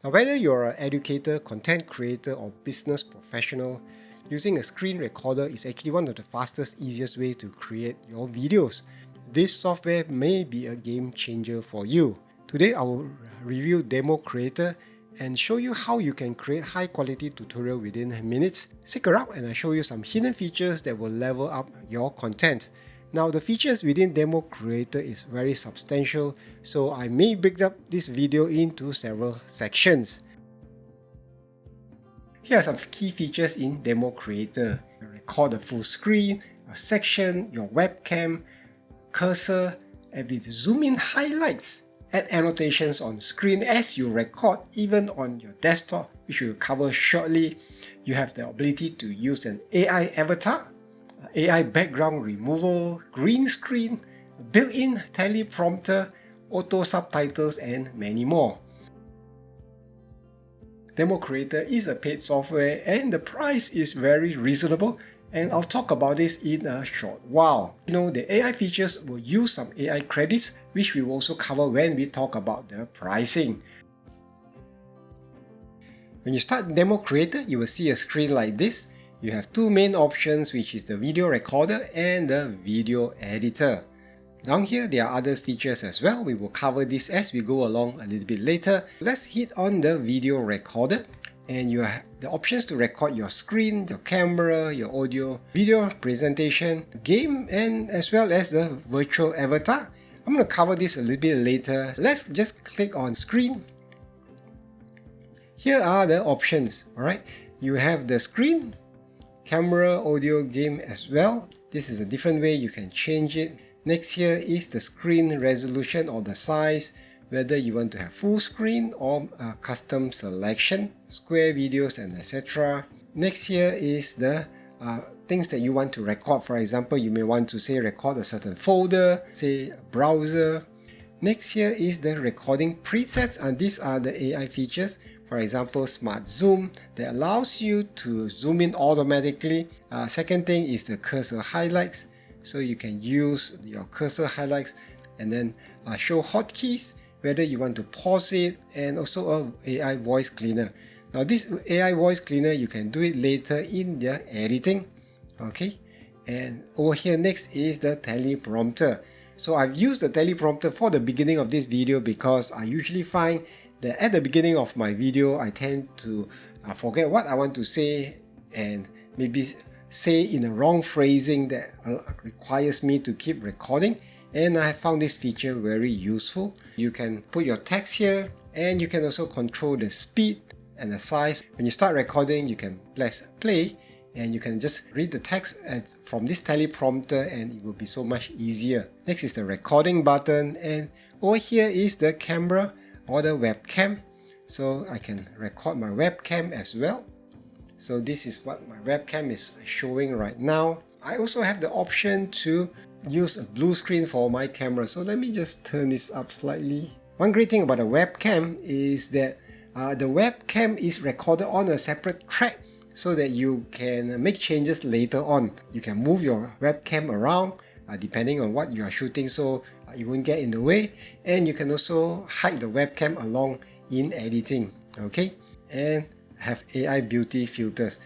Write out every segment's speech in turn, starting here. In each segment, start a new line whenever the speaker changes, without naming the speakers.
Now, whether you're an educator, content creator, or business professional, using a screen recorder is actually one of the fastest, easiest way to create your videos. This software may be a game changer for you. Today, I will review Democreator and show you how you can create high quality tutorial within minutes. Stick around and I'll show you some hidden features that will level up your content. Now, the features within Democreator is very substantial, so I may break up this video into several sections. Here are some key features in Democreator. Record a full screen, a section, your webcam, cursor, and with zoom in highlights. Add annotations on screen as you record, even on your desktop, which we will cover shortly. You have the ability to use an AI avatar, AI background removal, green screen, built-in teleprompter, auto subtitles, and many more. Democreator is a paid software and the price is very reasonable, and I'll talk about this in a short while. The AI features will use some AI credits, which we will also cover when we talk about the pricing. When you start Democreator, you will see a screen like this. You have two main options, which is the video recorder and the video editor. Down here, there are other features as well. We will cover this as we go along a little bit later. Let's hit on the video recorder. And you have the options to record your screen, your camera, your audio, video presentation, game, and as well as the virtual avatar. I'm going to cover this a little bit later. Let's just click on screen. Here are the options. Alright, you have the screen, camera, audio, game as well. This is a different way you can change it. Next here is the screen resolution or the size, whether you want to have full screen or a custom selection, square videos, and etc. Next here is the things that you want to record. For example, you may want to say record a certain folder, say a browser. Next here is the recording presets, and these are the AI features. For example, Smart Zoom that allows you to zoom in automatically. Second thing is the cursor highlights. So you can use your cursor highlights and then show hotkeys, whether you want to pause it, and also a AI voice cleaner. Now this AI voice cleaner, you can do it later in the editing. Okay, and over here next is the teleprompter. So I've used the teleprompter for the beginning of this video because I usually find that at the beginning of my video I tend to forget what I want to say and maybe say in the wrong phrasing that requires me to keep recording, and I have found this feature very useful. You can put your text here and you can also control the speed and the size. When you start recording, you can press play and you can just read the text from this teleprompter and it will be so much easier. Next is the recording button, and over here is the camera or the webcam. So I can record my webcam as well. So this is what my webcam is showing right now. I also have the option to use a blue screen for my camera. So let me just turn this up slightly. One great thing about a webcam is that the webcam is recorded on a separate track so that you can make changes later on. You can move your webcam around depending on what you are shooting, so it won't get in the way, and you can also hide the webcam along in editing. Okay, and have AI beauty filters.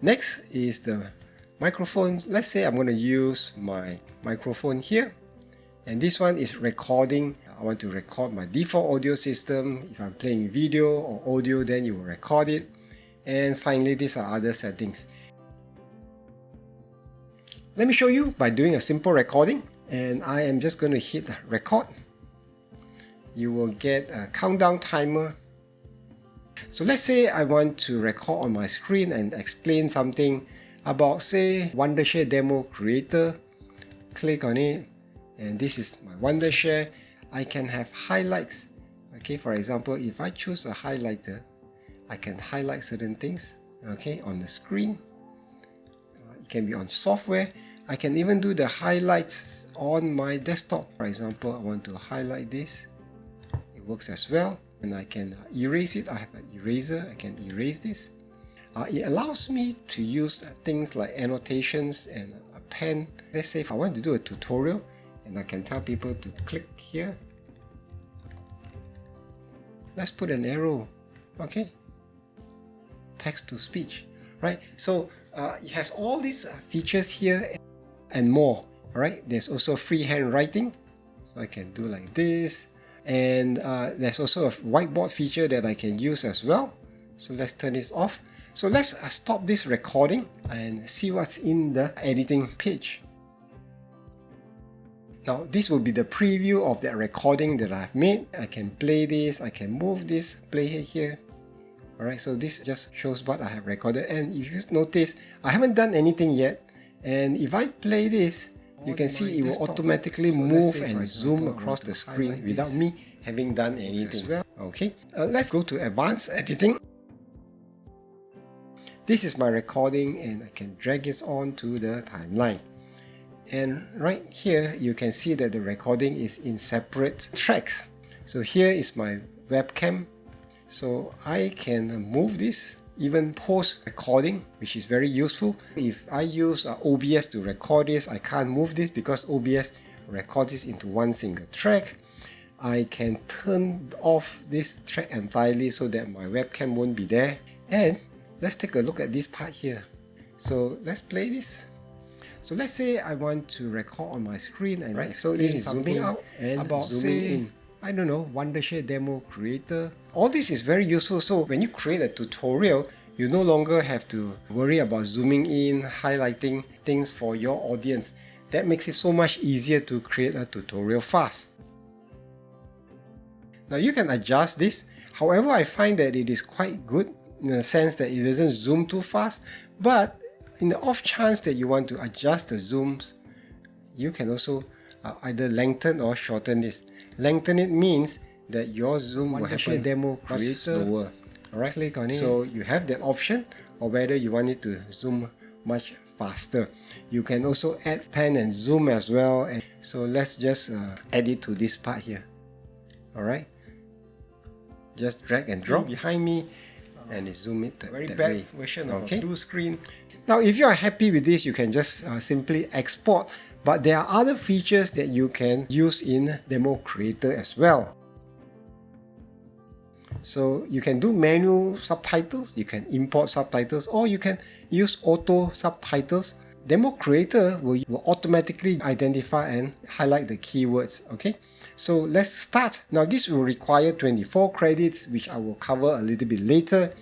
Next is the microphones. Let's say I'm going to use my microphone here, and this one is recording. I want to record my default audio system. If I'm playing video or audio, then you will record it. And finally, these are other settings. Let me show you by doing a simple recording, and I am just going to hit record. You will get a countdown timer. So let's say I want to record on my screen and explain something about, say, Wondershare Democreator. Click on it, and this is my Wondershare. I can have highlights. Okay, for example, if I choose a highlighter, I can highlight certain things, okay, on the screen. It can be on software. I can even do the highlights on my desktop. For example, I want to highlight this. It works as well. And I can erase it. I have an eraser. I can erase this. It allows me to use things like annotations and a pen. Let's say if I want to do a tutorial, and I can tell people to click here. Let's put an arrow. okay, text to speech, right? So it has all these features here and more. All right, there's also freehand writing, so I can do like this, and there's also a whiteboard feature that I can use as well. So let's turn this off. So let's stop this recording and see what's in the editing page. Now this will be the preview of that recording that I've made. I can play this, I can move this, play it here. Alright, so this just shows what I have recorded, and if you notice, I haven't done anything yet, and if I play this, you can see it will automatically move and zoom across the screen without me having done anything. Okay, let's go to advanced editing. This is my recording, and I can drag it on to the timeline. And right here, you can see that the recording is in separate tracks. So here is my webcam. So I can move this, even post recording, which is very useful. If I use OBS to record this, I can't move this because OBS records this into one single track. I can turn off this track entirely so that my webcam won't be there. And let's take a look at this part here. So let's play this. So let's say I want to record on my screen, and right, so it is zooming out and about zooming in. I don't know, Wondershare Demo Creator. All this is very useful, so when you create a tutorial, you no longer have to worry about zooming in, highlighting things for your audience. That makes it so much easier to create a tutorial fast. Now you can adjust this. However, I find that it is quite good in the sense that it doesn't zoom too fast, but in the off chance that you want to adjust the zooms, you can also either lengthen or shorten this. Lengthen it means that your zoom will happen Demo Creator slower. Alright, click on it. So you have that option, or whether you want it to zoom much faster. You can also add pan and zoom as well. And so let's just add it to this part here. Alright, just drag and drop behind me, and it zoom it that way. Version of a blue screen. Now, if you are happy with this, you can just simply export. But there are other features that you can use in Demo Creator as well. So you can do manual subtitles, you can import subtitles, or you can use auto subtitles. Demo Creator will automatically identify and highlight the keywords. Okay, so let's start. Now this will require 24 credits, which I will cover a little bit later.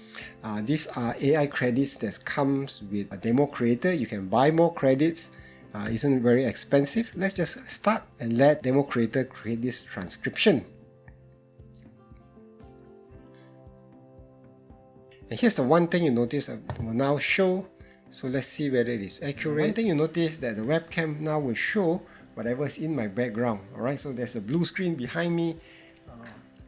These are AI credits that comes with a Demo Creator. You can buy more credits. Isn't very expensive. Let's just start and let Demo Creator create this transcription. And here's the one thing you notice I will now show. So let's see whether it is accurate. One thing you notice that the webcam now will show whatever is in my background. Alright, so there's a blue screen behind me.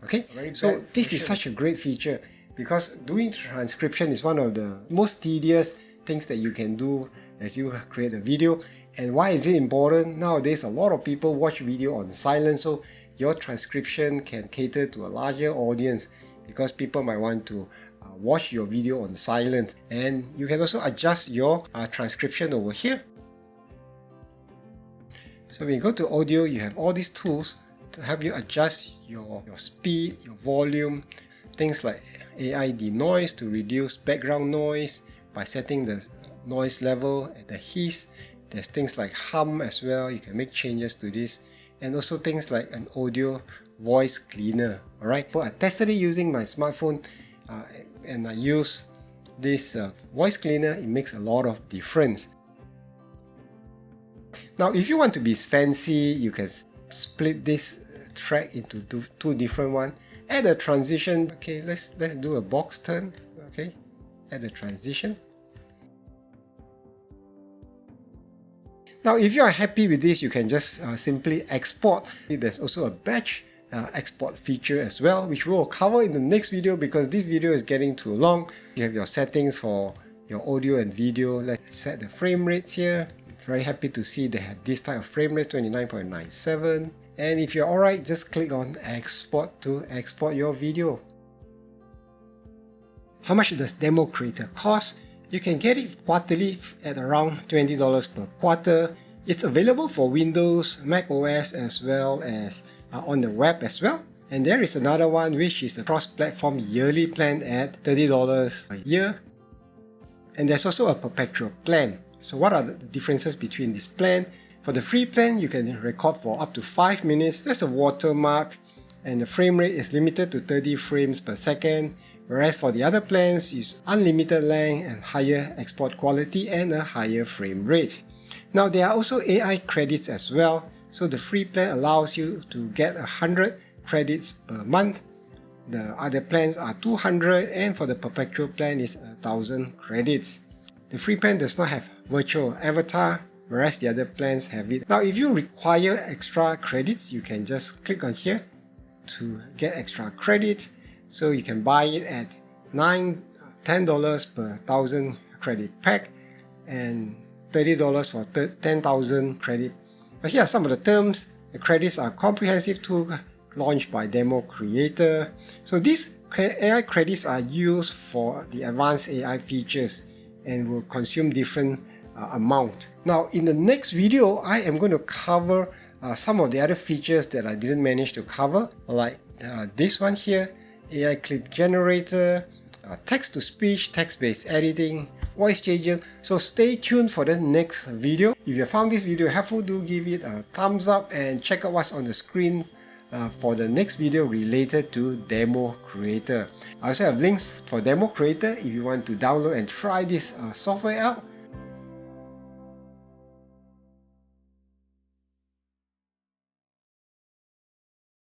Okay, so this is such a great feature because doing transcription is one of the most tedious things that you can do as you create a video. And why is it important? Nowadays, a lot of people watch video on silent, so your transcription can cater to a larger audience because people might want to watch your video on silent. And you can also adjust your transcription over here. So when you go to audio, you have all these tools to help you adjust your speed, your volume, things like AI denoise to reduce background noise by setting the noise level and the hiss. There's things like hum as well, you can make changes to this, and also things like an audio voice cleaner. Alright, but I tested it using my smartphone and I use this voice cleaner. It makes a lot of difference. Now if you want to be fancy, you can split this track into two different ones. Add a transition. Okay, let's do a box turn. Okay, add a transition. Now if you are happy with this, you can just simply export. There's also a batch export feature as well, which we'll cover in the next video because this video is getting too long. You have your settings for your audio and video. Let's set the frame rates here. Very happy to see they have this type of frame rate, 29.97. And if you're alright, just click on export to export your video. How much does Demo Creator cost? You can get it quarterly at around $20 per quarter. It's available for Windows, Mac OS as well as on the web as well. And there is another one which is the cross-platform yearly plan at $30 a year. And there's also a perpetual plan. So what are the differences between this plan? For the free plan, you can record for up to 5 minutes. There's a watermark, and the frame rate is limited to 30 frames per second. Whereas for the other plans, it's unlimited length and higher export quality and a higher frame rate. Now there are also AI credits as well. So the free plan allows you to get 100 credits per month. The other plans are 200, and for the perpetual plan is 1000 credits. The free plan does not have virtual avatar, whereas the other plans have it. Now if you require extra credits, you can just click on here to get extra credit. So you can buy it at $10 per 1000 credit pack and $30 for 10,000 credit. Now here are some of the terms. The credits are comprehensive tool launched by Democreator. So these AI credits are used for the advanced AI features and will consume different amount. Now in the next video, I am going to cover some of the other features that I didn't manage to cover, like this one here, AI clip generator, text-to-speech, text-based editing, voice changer. So stay tuned for the next video. If you found this video helpful, do give it a thumbs up and check out what's on the screen for the next video related to Democreator. I also have links for Democreator if you want to download and try this software out.